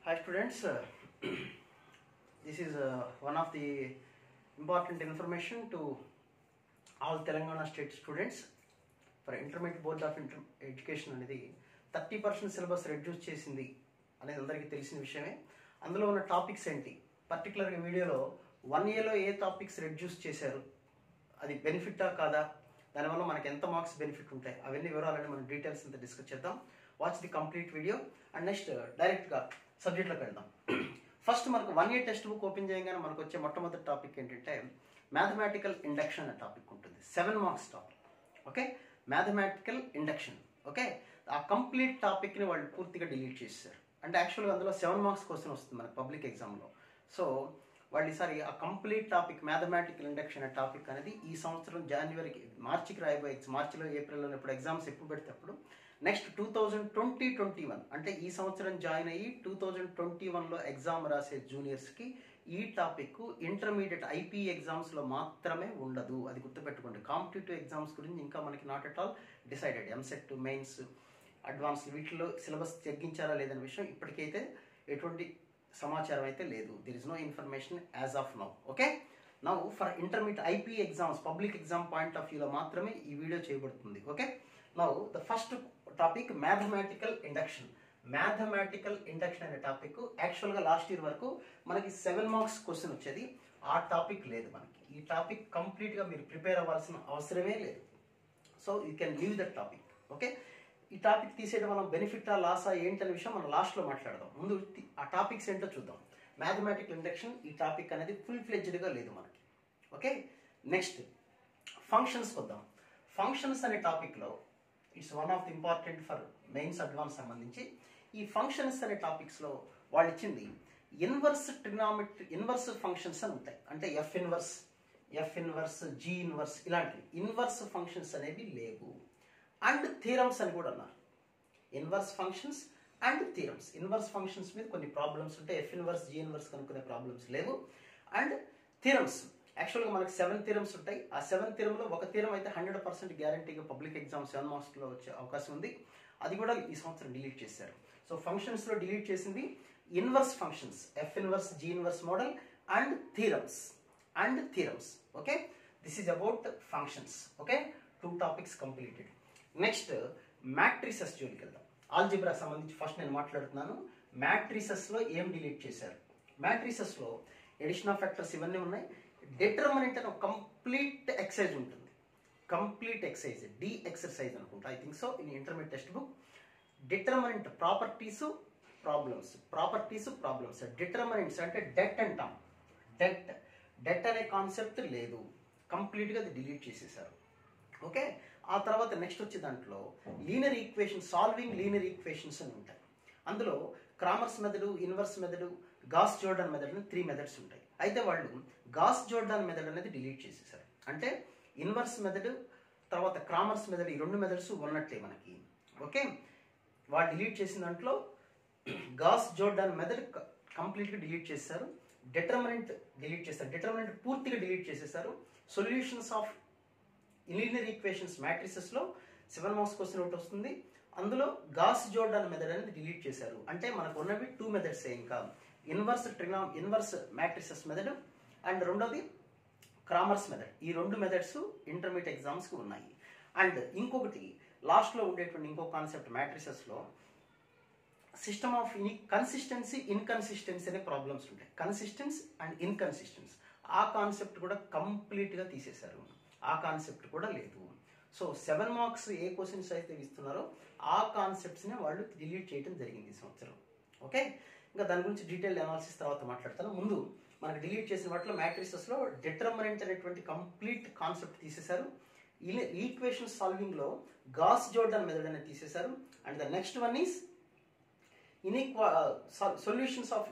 Hi students, this is one of the important information to all Telangana state students for Intermediate Board of Education అనేది 30% syllabus reduce చేసింది అనేది అందరికీ తెలిసిన విషయమే. అందులో ఉన్న టాపిక్స్ ఏంటి, పర్టికులర్గా వీడియోలో 1 yearలో ఏ టాపిక్స్ రెడ్యూస్ చేశారు, అది బెనిఫిటా కాదా, దానివల్ల మనకి ఎంత మార్క్స్ బెనిఫిట్ ఉంటాయి, అవన్నీ వివరాలని మనం డీటెయిల్స్ అంతా డిస్కస్ చేద్దాం. Watch the complete video and next డైరెక్ట్గా సబ్జెక్ట్లోకి వెళ్దాం. ఫస్ట్ మనకు 1 year టెక్స్ట్ బుక్ ఓపెన్ చేయగానే మనకు వచ్చే మొట్టమొదటి టాపిక్ ఏంటంటే మ్యాథమెటికల్ ఇండక్షన్ అనే టాపిక్ ఉంటుంది. 7 marks topic. Okay, mathematical induction. Okay, ఆ కంప్లీట్ టాపిక్ని వాళ్ళు పూర్తిగా డిలీట్ చేశారు. అంటే యాక్చువల్గా అందులో 7 marks క్వశ్చన్ వస్తుంది మనకు పబ్లిక్ ఎగ్జామ్లో. సో వాళ్ళు ఈసారి ఆ కంప్లీట్ టాపిక్ మ్యాథమెటికల్ ఇండక్షన్ అనే టాపిక్ అనేది ఈ సంవత్సరం మార్చికి రాయబోయే మార్చిలో ఏప్రిల్లో ఇప్పుడు ఎగ్జామ్స్ ఎప్పుడు పెడితే అప్పుడు నెక్స్ట్ 2020-21 అంటే ఈ సంవత్సరం జాయిన్ అయ్యి 2021లో ఎగ్జామ్ రాసే జూనియర్స్కి ఈ టాపిక్ ఇంటర్మీడియట్ ఐపీ ఎగ్జామ్స్లో మాత్రమే ఉండదు. అది గుర్తుపెట్టుకోండి. కాంపిటేటివ్ ఎగ్జామ్స్ గురించి ఇంకా మనకి not at all decided. EAMCET, mains, advance వీటిలో సిలబస్ తగ్గించారా లేదనే విషయం ఇప్పటికైతే ఎటువంటి సమాచారం అయితే లేదు. There is no information as of now. Okay, now for intermediate IP exams public exam point of వ్యూలో మాత్రమే ఈ వీడియో చేయబడుతుంది. Okay, now the first topic mathematical induction. Mathematical induction అనే టాపిక్ యాక్చువల్గా లాస్ట్ ఇయర్ వరకు మనకి 7 marks క్వశ్చన్ వచ్చేది. ఆ టాపిక్ లేదు మనకి. ఈ టాపిక్ కంప్లీట్గా మీరు ప్రిపేర్ అవ్వాల్సిన అవసరమే లేదు. So you can leave that topic. Okay, ఈ టాపిక్ తీసేయడం మనం బెనిఫిటా లాసా ఏంటనే విషయం మనం లాస్ట్లో మాట్లాడదాం. ముందు ఆ టాపిక్స్ ఏంటో చూద్దాం. మ్యాథమెటికల్ ఇండక్షన్ ఈ టాపిక్ అనేది ఫుల్ ఫ్లెడ్జ్డ్గా లేదు మనకి. ఓకే, నెక్స్ట్ ఫంక్షన్స్కి వద్దాం. ఫంక్షన్స్ అనే టాపిక్లో it's one of the important for mains advance సంబంధించి. ఈ ఫంక్షన్స్ అనే టాపిక్స్లో వాళ్ళు ఇచ్చింది ఇన్వర్స్ ట్రిగ్నామెట్రీ ఇన్వర్స్ ఫంక్షన్స్ అని ఉంటాయి. అంటే ఎఫ్ ఇన్వర్స్, జీ ఇన్వర్స్, ఇలాంటివి ఇన్వర్స్ ఫంక్షన్స్ అనేవి లేవు. అండ్ థీరమ్స్ అని కూడా అన్నారు. Inverse functions and theorems. Inverse functions మీద కొన్ని ప్రాబ్లమ్స్ ఉంటాయి. ఎఫ్ ఇన్వర్స్, జీ ఇన్వర్స్ కనుక్కునే ప్రాబ్లమ్స్ లేవు. అండ్ థీరమ్స్ యాక్చువల్గా మనకు 7 థీరమ్స్ ఉంటాయి. ఆ 7 థీరంలో ఒక థీరం అయితే 100% గ్యారంటీగా పబ్లిక్ ఎగ్జామ్ 7 marksలో వచ్చే అవకాశం ఉంది. అది కూడా ఈ సంవత్సరం డిలీట్ చేశారు. సో ఫంక్షన్స్లో డిలీట్ చేసింది inverse functions, F inverse, G inverse model and theorems. Okay, this is about functions. Okay, 2 topics completed. Next matrices జోలికి వెళ్దాం. ఆల్జిబ్రా సంబంధించి ఫస్ట్ నేను మాట్లాడుతున్నాను. మ్యాట్రిసెస్లో ఏం డిలీట్ చేశారు? మ్యాట్రిసెస్లో ఎడిషన్ ఆఫ్ ఫ్యాక్టర్స్ ఇవన్నీ ఉన్నాయి. డిటర్మినెంట్ అని ఒక కంప్లీట్ ఎక్సైజ్ ఉంటుంది. కంప్లీట్ ఎక్సైజ్, డి ఎక్సర్సైజ్ అనుకుంటా, I think so, in intermediate text book. Determinant properties problems. Determinants అంటే డెట్ అంటాం. డెట్ అనే కాన్సెప్ట్ లేదు. కంప్లీట్గా అది డిలీట్ చేసేసారు. ఓకే, ఆ తర్వాత నెక్స్ట్ వచ్చే దాంట్లో linear equation, solving linear equations అని ఉంటాయి. అందులో Cramer's method, inverse method, Gauss Jordan method అని 3 methods ఉంటాయి. అయితే వాళ్ళు గాస్ జోర్డాన్ మెథడ్ అనేది డిలీట్ చేసేసారు. అంటే ఇన్వర్స్ మెథడ్ తర్వాత క్రామర్స్ మెథడ్, ఈ 2 methods ఉన్నట్లే మనకి. ఓకే, వాళ్ళు డిలీట్ చేసిన దాంట్లో గాస్ జోర్డాన్ మెథడ్ కంప్లీట్గా డిలీట్ చేశారు. డిటర్మినెంట్ డిలీట్ చేశారు. డిటర్మినెంట్ పూర్తిగా డిలీట్ చేసేసారు. సొల్యూషన్స్ ఆఫ్ లీనియర్ ఈక్వేషన్స్ మ్యాట్రిసెస్లో 7 marks క్వశ్చన్ ఒకటి వస్తుంది. అందులో గాస్ జోర్డాన్ మెథడ్ అనేది డిలీట్ చేశారు. అంటే మనకు ఉన్నవి 2 methods ఇంకా ఇన్వర్స్ మ్యాట్రిసెస్ మెథడ్ అండ్ రెండోది క్రామర్స్ మెథడ్. ఈ 2 methods ఇంటర్మీడియట్ ఎగ్జామ్స్కి ఉన్నాయి. అండ్ ఇంకొకటి లాస్ట్లో ఉండేటువంటి ఇంకో కాన్సెప్ట్ మ్యాట్రిసెస్లో సిస్టమ్ ఆఫ్ కన్సిస్టెన్సీ, ఇన్కన్సిస్టెన్సీ అనే ప్రాబ్లమ్స్ ఉంటాయి. కన్సిస్టెన్స్ అండ్ ఇన్కన్సిస్టెన్స్, ఆ కాన్సెప్ట్ కూడా కంప్లీట్గా తీసేశారు. ఆ కాన్సెప్ట్ కూడా లేదు. సో 7 marks ఏ క్వశ్చన్స్ అయితే ఇస్తున్నారో ఆ కాన్సెప్ట్స్ని వాళ్ళు డిలీట్ చేయడం జరిగింది ఈ సంవత్సరం. ఓకే, ఇంకా దాని గురించి డీటెయిల్ అనాలిసిస్ తర్వాత మాట్లాడతాను. ముందు మనకు డిలీట్ చేసిన వాటిలో మ్యాట్రిసెస్లో డిటర్మినెంట్ అనేటువంటి కంప్లీట్ కాన్సెప్ట్ తీసేశారు. ఈక్వేషన్ సాల్వింగ్లో గాస్ జోర్డాన్ మెథడ్ అనేది తీసేశారు. And the next one is solutions of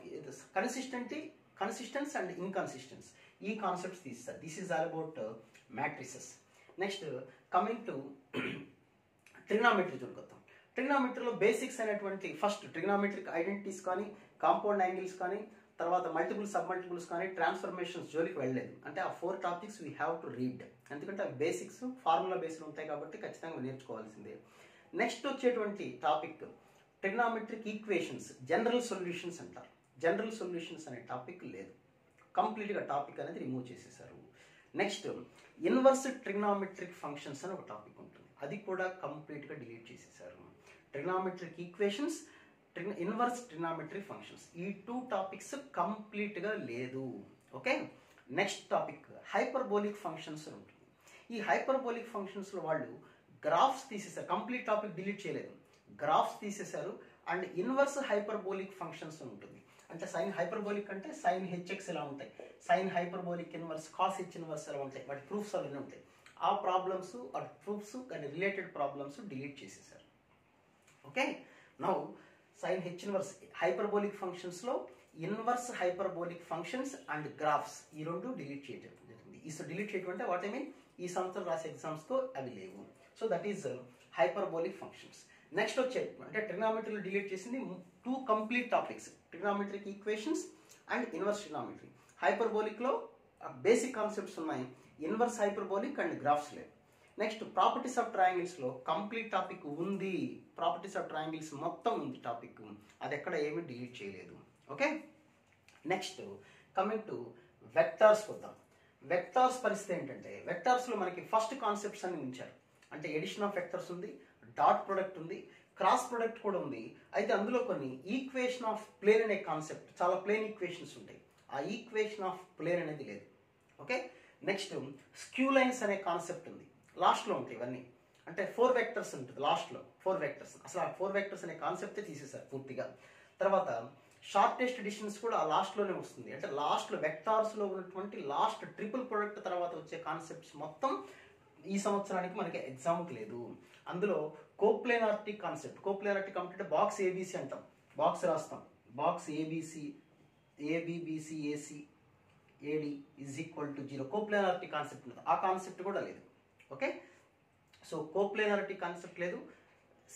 consistence and inconsistence, ఈ కాన్సెప్ట్స్ తీసేశారు. This is all about matrices. Next coming to trigonometry చూద్దాం. ట్రిగ్నామెట్రీలో బేసిక్స్ అనేటువంటి ఫస్ట్ ట్రిగ్నామెట్రిక్ ఐడెంటిటీస్ కానీ, కాంపౌండ్ యాంగిల్స్ కానీ, తర్వాత మల్టిపుల్ సబ్ మల్టిపుల్స్ కానీ, ట్రాన్స్ఫర్మేషన్స్ జోలికి వెళ్ళలేదు. అంటే ఆ 4 topics we have to read. ఎందుకంటే అవి బేసిక్స్ ఫార్ములా బేస్డ్ ఉంటాయి కాబట్టి ఖచ్చితంగా నేర్చుకోవాల్సిందే. నెక్స్ట్ వచ్చేటువంటి topic trigonometric equations general solutions అంటారు. జనరల్ సొల్యూషన్స్ అనే టాపిక్ లేదు, కంప్లీట్గా టాపిక్ అనేది రిమూవ్ చేసేసారు. నెక్స్ట్ ఇన్వర్స్ ట్రిగ్నామెట్రిక్ ఫంక్షన్స్ అని ఒక టాపిక్ ఉంటుంది, అది కూడా కంప్లీట్గా డిలీట్ చేసేసారు. Trigonometric equations, inverse trigonometric functions, ఈ 2 టాపిక్స్ కంప్లీట్గా లేదు. Okay, next topic hyperbolic functions ఉంటుంది. ఈ హైపర్బోలిక్ ఫంక్షన్స్లో వాళ్ళు గ్రాఫ్స్ తీసేసారు, కంప్లీట్ టాపిక్ డిలీట్ చేయలేదు, గ్రాఫ్స్ తీసేశారు. అండ్ ఇన్వర్స్ హైపర్బోలిక్ ఫంక్షన్స్ ఉంటుంది. అంటే సైన్ హైపర్బోలిక్ అంటే సైన్ హెచ్ఎక్స్ ఎలా ఉంటాయి, sine hyperbolic inverse, cos H inverse ఎలా ఉంటాయి, వాటి ప్రూఫ్స్ అవన్నీ ఉంటాయి. ఆ ప్రాబ్లమ్స్ ఆ ప్రూఫ్స్ కానీ రిలేటెడ్ ప్రాబ్లమ్స్ డిలీట్ చేసేసారు. Okay, now sine h inverse hyperbolic ఫంక్షన్స్లో inverse hyperbolic functions and graphs ఈ 2 డిలీట్ చేయడం జరిగింది. ఈ డిలీట్ చేయడం అంటే వాట్ ఐ మీన్ ఈ సంవత్సరం రాసే ఎగ్జామ్స్తో అవి లేవు. So that is hyperbolic functions. Next వచ్చే అంటే ట్రిగ్నామెట్రీలో డిలీట్ చేసింది 2 complete topics, trigonometric equations and inverse trigonometry. హైపర్బోలిక్లో బేసిక్ కాన్సెప్ట్స్ ఉన్నాయి, ఇన్వర్స్ హైపర్బోలిక్ అండ్ గ్రాఫ్స్ లేవు. నెక్స్ట్ ప్రాపర్టీస్ ఆఫ్ ట్రయాంగిల్స్లో కంప్లీట్ టాపిక్ ఉంది, ప్రాపర్టీస్ ఆఫ్ ట్రయాంగిల్స్ మొత్తం ఉంది టాపిక్, అది ఎక్కడ ఏమీ డిలీట్ చేయలేదు. Okay, next coming to vectors వద్దాం. వెక్టార్స్ పరిస్థితి ఏంటంటే వెక్టార్స్లో మనకి ఫస్ట్ కాన్సెప్ట్స్ అన్ని ఉంచారు. అంటే ఎడిషన్ ఆఫ్ వెక్టర్స్ ఉంది, డాట్ ప్రొడక్ట్ ఉంది, క్రాస్ ప్రొడక్ట్ కూడా ఉంది. అయితే అందులో కొన్ని ఈక్వేషన్ ఆఫ్ ప్లేన్ అనే కాన్సెప్ట్, చాలా ప్లేన్ ఈక్వేషన్స్ ఉంటాయి, ఆ ఈక్వేషన్ ఆఫ్ ప్లేన్ అనేది లేదు. ఓకే, నెక్స్ట్ స్క్యూ లైన్స్ అనే కాన్సెప్ట్ ఉంది, లాస్ట్లో ఉంటాయి ఇవన్నీ. అంటే 4 వెక్టర్స్ ఉంటుంది లాస్ట్లో, 4 వెక్టర్స్, అసలు ఆ 4 వెక్టర్స్ అనే కాన్సెప్టే తీసేశారు పూర్తిగా. తర్వాత షార్టెస్ట్ డిస్టెన్స్ కూడా ఆ లాస్ట్లోనే వస్తుంది. అంటే లాస్ట్లో వెక్టార్స్లో ఉన్నటువంటి లాస్ట్ ట్రిపుల్ ప్రొడక్ట్ తర్వాత వచ్చే కాన్సెప్ట్స్ మొత్తం ఈ సంవత్సరానికి మనకి ఎగ్జామ్కి లేదు. అందులో కోప్లేనారిటీ కాన్సెప్ట్, కోప్లేనారిటీ అంటే బాక్స్ ఏబీసీ అంటాం, బాక్స్ రాస్తాం, box ABC ABBC AC AD is equal to 0, coplanarity concept ఉంటుంది, ఆ కాన్సెప్ట్ కూడా లేదు. ఓకే, సో కోప్లేనారిటీ కాన్సెప్ట్ లేదు.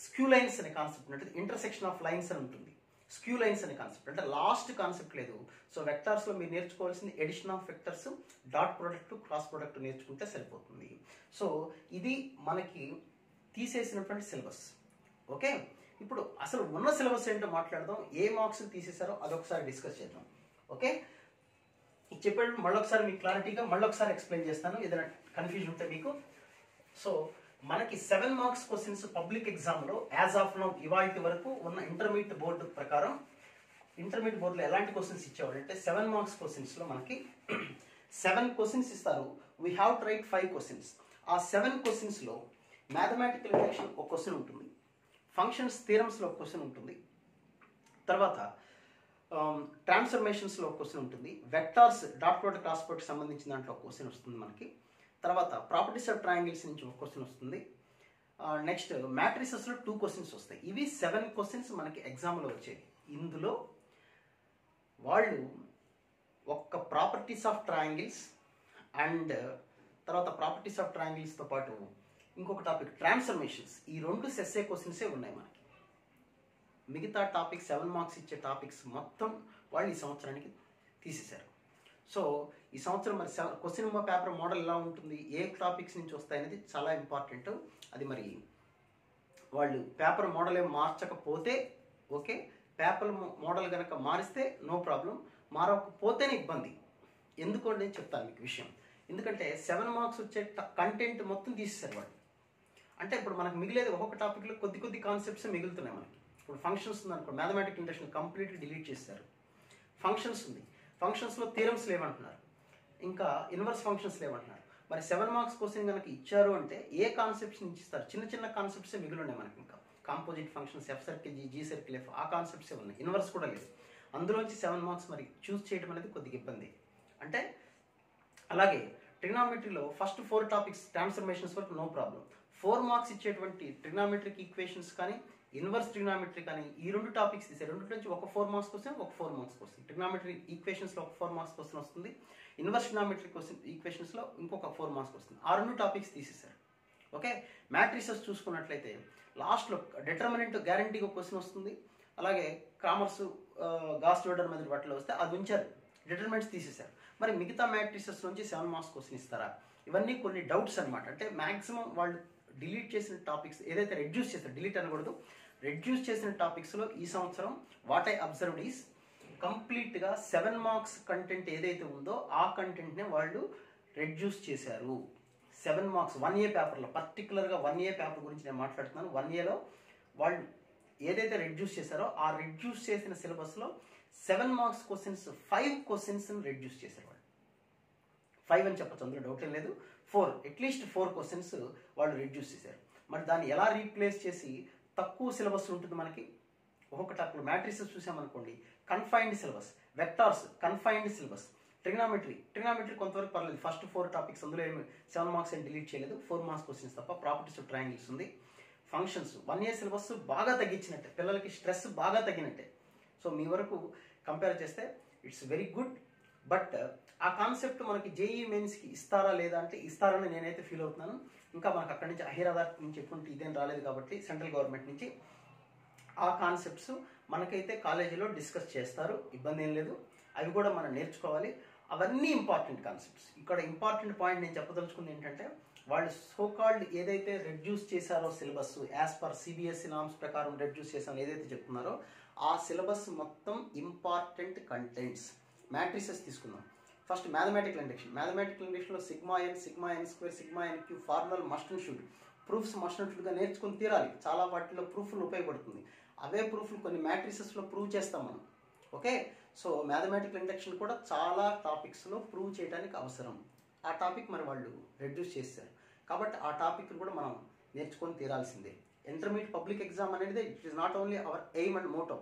స్క్యూ లైన్స్ అనే కాన్సెప్ట్ ఉంటుంది, ఇంటర్సెక్షన్ ఆఫ్ లైన్స్ అని ఉంటుంది. స్క్యూ లైన్స్ అనే కాన్సెప్ట్ అంటే లాస్ట్ కాన్సెప్ట్ లేదు. సో వెక్టార్స్లో మీరు నేర్చుకోవాల్సింది addition of vectors, dot product, cross product నేర్చుకుంటే సరిపోతుంది. సో ఇది మనకి తీసేసినటువంటి సిలబస్. ఓకే, ఇప్పుడు అసలు ఉన్న సిలబస్ ఏంటో మాట్లాడదాం, ఏ మార్క్స్ తీసేశారో అదొకసారి డిస్కస్ చేద్దాం. ఓకే, చెప్పేటప్పుడు మళ్ళొకసారి మీకు క్లారిటీగా మళ్ళొకసారి ఎక్స్ప్లెయిన్ చేస్తాను, ఏదైనా కన్ఫ్యూజన్ ఉంటే మీకు. సో మనకి 7 మార్క్స్ క్వశ్చన్స్ పబ్లిక్ ఎగ్జామ్లో యాజ్ ఆఫ్ నౌ ఇవాల్టి వరకు ఉన్న ఇంటర్మీడియట్ బోర్డు ప్రకారం, ఇంటర్మీడియట్ బోర్డులో ఎలాంటి క్వశ్చన్స్ ఇచ్చేవాళ్ళు అంటే 7 మార్క్స్ క్వశ్చన్స్లో మనకి 7 క్వశ్చన్స్ ఇస్తారు. We have to right 5 questions. ఆ 7 క్వశ్చన్స్లో మ్యాథమెటికల్ ఇండక్షన్ ఒక క్వశ్చన్ ఉంటుంది, ఫంక్షన్స్ థియరమ్స్లో ఒక క్వశ్చన్ ఉంటుంది, తర్వాత ట్రాన్స్ఫర్మేషన్స్లో ఒక క్వశ్చన్ ఉంటుంది, vectors dot product cross product సంబంధించిన దాంట్లో ఒక క్వశ్చన్ వస్తుంది మనకి, తర్వాత ప్రాపర్టీస్ ఆఫ్ ట్రయాంగిల్స్ నుంచి ఒక క్వశ్చన్ వస్తుంది, నెక్స్ట్ మ్యాట్రిసెస్లో 2 క్వశ్చన్స్ వస్తాయి. ఇవి 7 క్వశ్చన్స్ మనకి ఎగ్జామ్లో వచ్చేవి. ఇందులో వాళ్ళు ఒక్క ప్రాపర్టీస్ ఆఫ్ ట్రయాంగిల్స్ అండ్ తర్వాత ప్రాపర్టీస్ ఆఫ్ ట్రయాంగిల్స్తో పాటు ఇంకొక టాపిక్ ట్రాన్స్ఫర్మేషన్స్, ఈ 2 ఎస్ఏ క్వశ్చన్సే ఉన్నాయి మనకి. మిగతా టాపిక్స్ 7 మార్క్స్ ఇచ్చే టాపిక్స్ మొత్తం వాళ్ళు ఈ సంవత్సరానికి తీసేశారు. సో ఈ సంవత్సరం మరి క్వశ్చన్ పేపర్ మోడల్ ఎలా ఉంటుంది, ఏ టాపిక్స్ నుంచి వస్తాయి అనేది చాలా ఇంపార్టెంట్. అది మరి వాళ్ళు పేపర్ మోడల్ ఏం మార్చకపోతే ఓకే, పేపర్ మోడల్ కనుక మారిస్తే నో ప్రాబ్లం, మారకపోతేనే ఇబ్బంది. ఎందుకు నేను చెప్తాను మీకు విషయం. ఎందుకంటే 7 మార్క్స్ వచ్చే కంటెంట్ మొత్తం తీసేశారు వాళ్ళు. అంటే ఇప్పుడు మనకు మిగిలేదు ఒక్కొక్క టాపిక్లో కొద్ది కాన్సెప్ట్స్ మిగులుతున్నాయి మనకి. ఇప్పుడు ఫంక్షన్స్ ఉంది అనుకో, మ్యాథమెటిక్ ఇండక్షన్ కంప్లీట్లీ డిలీట్ చేశారు. ఫంక్షన్స్ ఉంది, ఫంక్షన్స్లో థియరమ్స్ లేవంటున్నారు, ఇంకా ఇన్వర్స్ ఫంక్షన్స్ లేవంటున్నారు. మరి 7 మార్క్స్ క్వశ్చన్ కనుక ఇచ్చారు అంటే ఏ కాన్సెప్ట్స్ నుంచి ఇస్తారు? చిన్న కాన్సెప్ట్సే మిగిలి ఉన్నాయి మనకి. ఇంకా composite functions, F circle G circle F, ఆ కాన్సెప్ట్సే ఉన్నాయి, ఇన్వర్స్ కూడా లేదు. అందులోంచి 7 మార్క్స్ మరి చూస్ చేయడం అనేది కొద్దిగా ఇబ్బంది. అంటే అలాగే ట్రిగ్నామెట్రీలో ఫస్ట్ 4 టాపిక్స్ ట్రాన్స్ఫర్మేషన్స్ వరకు నో ప్రాబ్లం. 4 మార్క్స్ ఇచ్చేటువంటి ట్రిగ్నామెట్రిక్ ఈక్వేషన్స్ కానీ ఇన్వర్స్ ట్రిగ్నామెట్రీ కానీ ఈ 2 టాపిక్స్ తీసారు. 2 నుంచి ఒక 4 మార్క్స్ క్వశ్చన్, ఒక 4 మార్క్స్ క్వశ్చన్. ట్రిగ్నామెట్రీ ఈక్వేషన్స్లో ఒక 4 మార్క్స్ క్వశ్చన్ వస్తుంది, ఇన్వర్స్ ట్రిగ్నామెట్రీ క్వశ్చన్ ఈక్వేషన్స్లో ఇంకొక 4 మార్క్స్ వస్తుంది. ఆ 2 టాపిక్స్ తీసేశారు. ఓకే, మ్యాట్రిసెస్ చూసుకున్నట్లయితే లాస్ట్లో డిటర్మినెంట్ గ్యారంటీగా క్వశ్చన్ వస్తుంది, అలాగే కామర్స్ గాస్ జోడర్ మెథడ్ వాటిలో వస్తే అది ఉంచారు, డిటర్మినెంట్స్ తీసేశారు. మరి మిగతా మ్యాట్రిసెస్ నుంచి 7 మార్క్స్ క్వశ్చన్ ఇస్తారా? ఇవన్నీ కొన్ని డౌట్స్ అనమాట. అంటే మ్యాక్సిమం వాళ్ళు డిలీట్ చేసిన టాపిక్స్ ఏదైతే రెడ్యూస్ చేస్తారు, డిలీట్ అనకూడదు, రెడ్యూస్ చేసిన టాపిక్స్లో ఈ సంవత్సరం వాట్ ఐ అబ్జర్వ్డ్ ఈస్ కంప్లీట్గా 7 మార్క్స్ కంటెంట్ ఏదైతే ఉందో ఆ కంటెంట్నే వాళ్ళు రెడ్యూస్ చేశారు. 7 మార్క్స్ 1A పేపర్లో, పర్టికులర్గా 1A పేపర్ గురించి నేను మాట్లాడుతున్నాను. 1Aలో వాళ్ళు ఏదైతే రెడ్యూస్ చేశారో ఆ రెడ్యూస్ చేసిన సిలబస్లో 7 మార్క్స్ క్వశ్చన్స్ 5 క్వశ్చన్స్ని రెడ్యూస్ చేశారు వాళ్ళు. 5 అని చెప్పచ్చు, అందులో డౌట్ ఏం లేదు. 4 అట్లీస్ట్ 4 క్వశ్చన్స్ వాళ్ళు రెడ్యూస్ చేశారు. మరి దాన్ని ఎలా రీప్లేస్ చేసి తక్కువ సిలబస్ ఉంటుంది మనకి. ఒక్కొక్క టాపిక్ మ్యాట్రిసెస్ చూసామనుకోండి, confined syllabus, vectors confined syllabus, trigonometry కొంతవరకు పర్లేదు. ఫస్ట్ 4 టాపిక్స్ అందులో ఏమి 7 మార్క్స్ ఏం డిలీట్ చేయలేదు, 4 మార్క్స్ క్వశ్చన్స్ తప్ప. ప్రాపర్టీస్ ఆఫ్ ట్రయాంగిల్స్ ఉంది. ఫంక్షన్స్ 1A సిలబస్ బాగా తగ్గించినట్టే, పిల్లలకి స్ట్రెస్ బాగా తగ్గినట్టే. సో మీ వరకు కంపేర్ చేస్తే ఇట్స్ వెరీ గుడ్. బట్ ఆ కాన్సెప్ట్ మనకి జేఈ మెయిన్స్కి ఇస్తారా లేదా అంటే ఇస్తారని నేనైతే ఫీల్ అవుతున్నాను. ఇంకా మనకు అక్కడి నుంచి అహిరాదార్ నుంచి ఎటువంటి ఇదేం రాలేదు కాబట్టి సెంట్రల్ గవర్నమెంట్ నుంచి ఆ కాన్సెప్ట్స్ మనకైతే కాలేజీలో డిస్కస్ చేస్తారు, ఇబ్బంది ఏం లేదు. అవి కూడా మనం నేర్చుకోవాలి. అవన్నీ ఇంపార్టెంట్ కాన్సెప్ట్స్. ఇక్కడ ఇంపార్టెంట్ పాయింట్ నేను చెప్పదలుచుకుంది ఏంటంటే, వాళ్ళు సోకాల్డ్ ఏదైతే రెడ్యూస్ చేశారో syllabus as per CBSE norms ప్రకారం రెడ్యూస్ చేశారో ఏదైతే చెప్తున్నారో ఆ సిలబస్ మొత్తం ఇంపార్టెంట్ కంటెంట్స్. మ్యాట్రిసెస్ తీసుకుందాం. ఫస్ట్ మ్యాథమెటికల్ ఇండక్షన్లో sigma n square sigma n cube formula must and should, proofs must and షుడ్గా నేర్చుకుని తీరాలి. చాలా వాటిలో ప్రూఫ్లు ఉపయోగపడుతుంది. అవే ప్రూఫ్లు కొన్ని మ్యాట్రిసెస్లో ప్రూవ్ చేస్తాం మనం. ఓకే, సో మ్యాథమెటికల్ ఇండక్షన్ కూడా చాలా టాపిక్స్లో ప్రూవ్ చేయడానికి అవసరం. ఆ టాపిక్ మరి వాళ్ళు రెడ్యూస్ చేశారు కాబట్టి ఆ టాపిక్ కూడా మనం నేర్చుకొని తీరాల్సిందే. ఇంటర్మీడియట్ పబ్లిక్ ఎగ్జామ్ అనేది it is not only our aim and motto.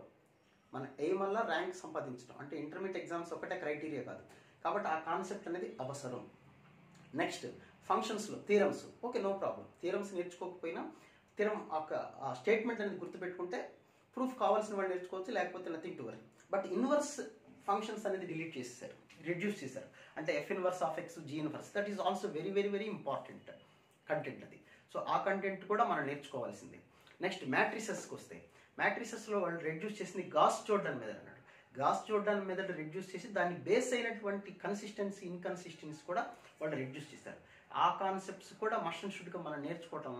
మన ఎయిమ్ వల్ల ర్యాంక్ సంపాదించడం అంటే ఇంటర్మీడియట్ ఎగ్జామ్స్ ఒకటే క్రైటీరియా కాదు కాబట్టి ఆ కాన్సెప్ట్ అనేది అవసరం. నెక్స్ట్ ఫంక్షన్స్లో theorems. Okay, no problem. Theorems నేర్చుకోకపోయినా థీరం ఆ స్టేట్మెంట్ అనేది గుర్తుపెట్టుకుంటే ప్రూఫ్ కావాల్సిన వాళ్ళు నేర్చుకోవచ్చు, లేకపోతే nothing to worry. But inverse functions అనేది డిలీట్ చేసేసారు, రెడ్యూస్ చేశారు. అంటే F inverse of x, G inverse, that is also very very very important content అది. సో ఆ కంటెంట్ కూడా మనం నేర్చుకోవాల్సిందే. నెక్స్ట్ మ్యాట్రిసెస్కి వస్తే, మ్యాట్రిసెస్లో వాళ్ళు రెడ్యూస్ చేసింది గాస్ జోర్డాన్ మెథడ్ అన్నాడు. గాస్ జోర్డాన్ మెథడ్ రెడ్యూస్ చేసి దాన్ని బేస్ అయినటువంటి కన్సిస్టెన్సీ ఇన్కన్సిస్టెన్సీ కూడా వాళ్ళు రెడ్యూస్ చేశారు. ఆ కాన్సెప్ట్స్ కూడా మస్ట్ అండ్ షుడ్గా మనం నేర్చుకోవటం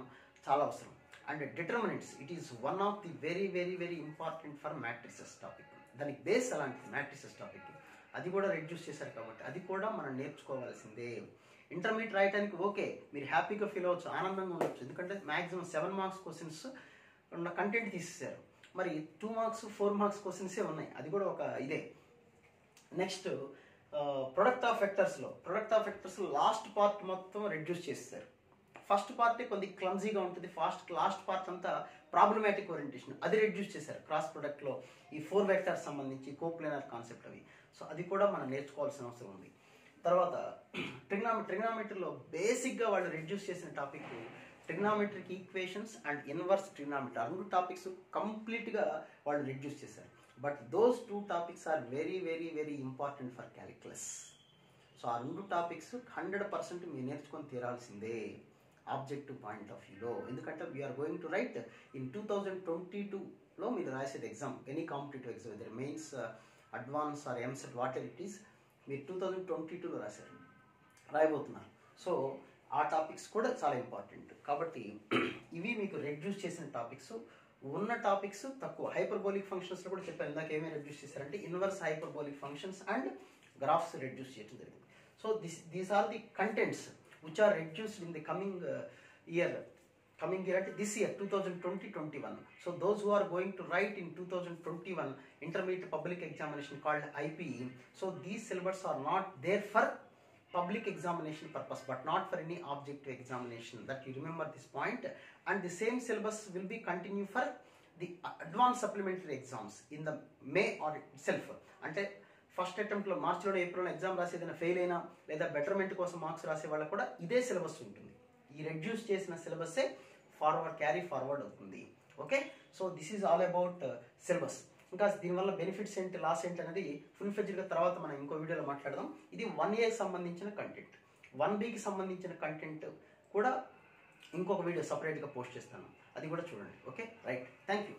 చాలా అవసరం. And determinants, it is one of the very very very important for matrices topic. దానికి బేస్ అలాంటిది మ్యాట్రిసెస్ టాపిక్. అది కూడా రెడ్యూస్ చేశారు కాబట్టి అది కూడా మనం నేర్చుకోవాల్సిందే. ఇంటర్మీడియట్ రాయడానికి ఓకే, మీరు హ్యాపీగా ఫీల్ అవ్వచ్చు, ఆనందంగా ఉండొచ్చు. ఎందుకంటే మ్యాక్సిమం 7 మార్క్స్ క్వశ్చన్స్ ఉన్న కంటెంట్ తీసేశారు. మరి 2 మార్క్స్ 4 మార్క్స్ క్వశ్చన్సే ఉన్నాయి, అది కూడా ఒక ఇదే. నెక్స్ట్ ప్రొడక్ట్ ఆఫ్ వెక్టర్స్లో లాస్ట్ పార్ట్ మొత్తం రెడ్యూస్ చేస్తారు. ఫస్ట్ పార్టే కొద్ది క్లమ్జీగా ఉంటుంది, లాస్ట్ పార్ట్ అంతా ప్రాబ్లమాటిక్ ఓరియంటేషన్, అది రెడ్యూస్ చేశారు. క్రాస్ ప్రొడక్ట్లో ఈ 4 వెక్టర్స్ సంబంధించి కోప్లేనర్ కాన్సెప్ట్ అవి. సో అది కూడా మనం నేర్చుకోవాల్సిన అవసరం ఉంది. తర్వాత ట్రిగ్నామెట్రీలో బేసిక్గా వాళ్ళు రెడ్యూస్ చేసిన topic trigonometric equations and inverse trigonometry. ఆ 2 టాపిక్స్ కంప్లీట్గా వాళ్ళు రెడ్యూస్ చేశారు. But those 2 topics are very very very important for calculus. So ఆ 2 టాపిక్స్ 100% మీరు నేర్చుకొని తీరాల్సిందే ఆబ్జెక్టివ్ పాయింట్ ఆఫ్ వ్యూలో. ఎందుకంటే we're going to write in 2022లో మీరు రాసేది ఎగ్జామ్, ఎనీ కాంపిటేటివ్ ఎగ్జామ్, ఇద్దరు mains, advance or EAMCET whatever it is, మీరు 2022లో రాయబోతున్నారు. సో ఆ టాపిక్స్ కూడా చాలా ఇంపార్టెంట్. కాబట్టి ఇవి మీకు రెడ్యూస్ చేసిన టాపిక్స్. ఉన్న టాపిక్స్ తక్కువ. హైపర్బోలిక్ ఫంక్షన్స్లో కూడా చెప్పాను, ఇందాక ఏమేమి రెడ్యూస్ చేశారంటే inverse hyperbolic functions and graphs reduce చేయడం జరిగింది. So these are the contents which are reduced in the coming year at this year 2020-21. So those who are going to write in 2021 intermediate public examination called IPE, so these syllabus are not there for public examination purpose but not for any objective examination, that you remember this point. And the same syllabus will be continue for the advanced supplementary exams in the May or itself. Ante first అటెంప్ట్లో మార్చిలో ఏప్రిల్లో exam రాసి ఏదైనా fail అయినా లేదా betterment కోసం marks రాసే వాళ్ళకు కూడా ఇదే సిలబస్ ఉంటుంది. ఈ రెడ్యూస్ చేసిన సిలబస్సే క్యారీ ఫార్వర్డ్ అవుతుంది. Okay, so this is all about syllabus. ఇంకా దీనివల్ల బెనిఫిట్స్ ఏంటి, లాస్ ఏంటి అనేది ఫుల్ ఫ్లెడ్జ్డ్గా తర్వాత మనం ఇంకో వీడియోలో మాట్లాడదాం. ఇది 1Aకి సంబంధించిన కంటెంట్. 1Bకి సంబంధించిన కంటెంట్ కూడా ఇంకొక వీడియో సపరేట్గా పోస్ట్ చేస్తాను, అది కూడా చూడండి. Okay, right, thank you.